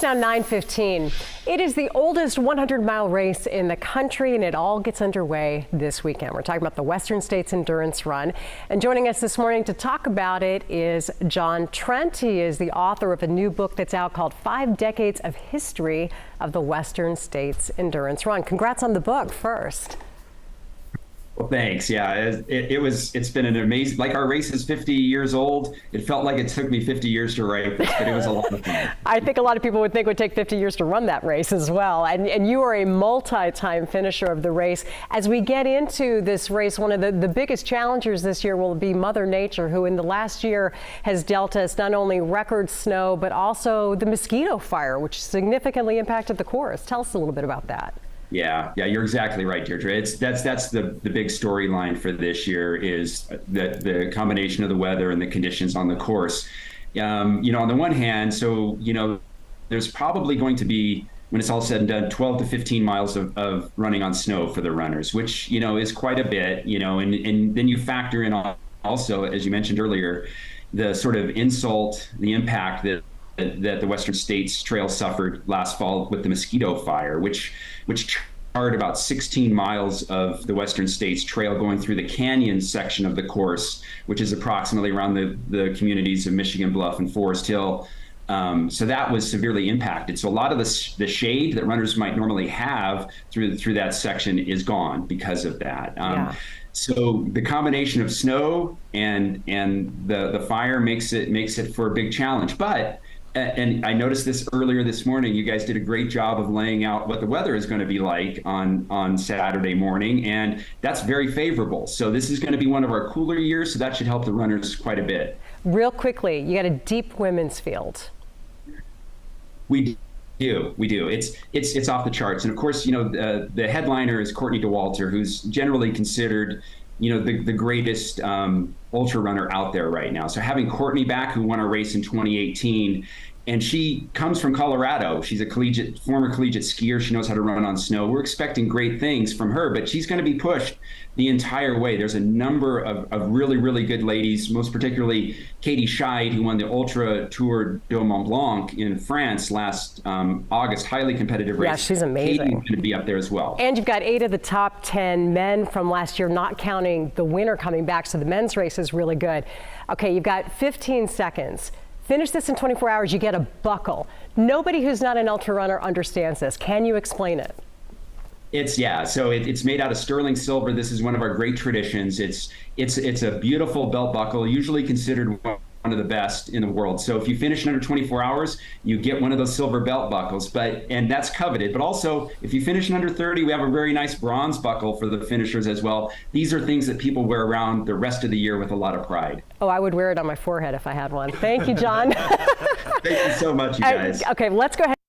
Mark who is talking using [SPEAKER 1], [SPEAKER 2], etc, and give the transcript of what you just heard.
[SPEAKER 1] It's now 9:15. It is the oldest 100-mile race in the country, and it all gets underway this weekend. We're talking about the Western States Endurance Run. And joining us this morning to talk about it is John Trent. He is the author of a new book that's out called 5 Decades of History of the Western States Endurance Run. Congrats on the book first.
[SPEAKER 2] Well, thanks. Yeah, it's been an amazing, like our race is 50 years old. It felt like it took me 50 years to write this, but it was a lot of fun.
[SPEAKER 1] I think a lot of people would think it would take 50 years to run that race as well. And you are a multi-time finisher of the race. As we get into this race, one of the biggest challengers this year will be Mother Nature, who in the last year has dealt us not only record snow, but also the mosquito fire, which significantly impacted the course. Tell us a little bit about that.
[SPEAKER 2] Yeah, you're exactly right, Deirdre. That's the big storyline for this year is that the combination of the weather and the conditions on the course. On the one hand, there's probably going to be, when it's all said and done, 12 to 15 miles of running on snow for the runners, which, is quite a bit, and then you factor in also, as you mentioned earlier, the sort of insult, the impact that the Western States Trail suffered last fall with the mosquito fire, which charred about 16 miles of the Western States Trail going through the canyon section of the course, which is approximately around the communities of Michigan Bluff and Forest Hill. So that was severely impacted. So a lot of the shade that runners might normally have through that section is gone because of that. So the combination of snow and the fire makes it for a big challenge. And I noticed this earlier this morning. You guys did a great job of laying out what the weather is going to be like on Saturday morning, and that's very favorable. So this is going to be one of our cooler years, so that should help the runners quite a bit. Real quickly, you got a deep women's field. We do. It's off the charts, and of course, the headliner is Courtney Dauwalter, who's generally considered the greatest ultra runner out there right now. So having Courtney back, who won a race in 2018, and she comes from Colorado. She's a former collegiate skier. She knows how to run on snow. We're expecting great things from her, but she's going to be pushed the entire way. There's a number of really, really good ladies, most particularly Katie Scheid, who won the Ultra Tour de Mont Blanc in France last August. Highly competitive race.
[SPEAKER 1] Yeah, she's amazing.
[SPEAKER 2] Katie's going to be up there as well.
[SPEAKER 1] And you've got 8 of the top 10 men from last year, not counting the winner coming back, so the men's race is really good. Okay, you've got 15 seconds. Finish this in 24 hours, you get a buckle. Nobody who's not an ultra runner understands this. Can you explain it? So it's made out of sterling silver. This is one of our great traditions. It's a beautiful belt buckle, usually considered one of the best in the world. So if you finish in under 24 hours, you get one of those silver belt buckles, and that's coveted. But also, if you finish in under 30, we have a very nice bronze buckle for the finishers as well. These are things that people wear around the rest of the year with a lot of pride. Oh, I would wear it on my forehead if I had one. Thank you, John.
[SPEAKER 2] Thank you so much, you guys.
[SPEAKER 1] Okay, let's go ahead.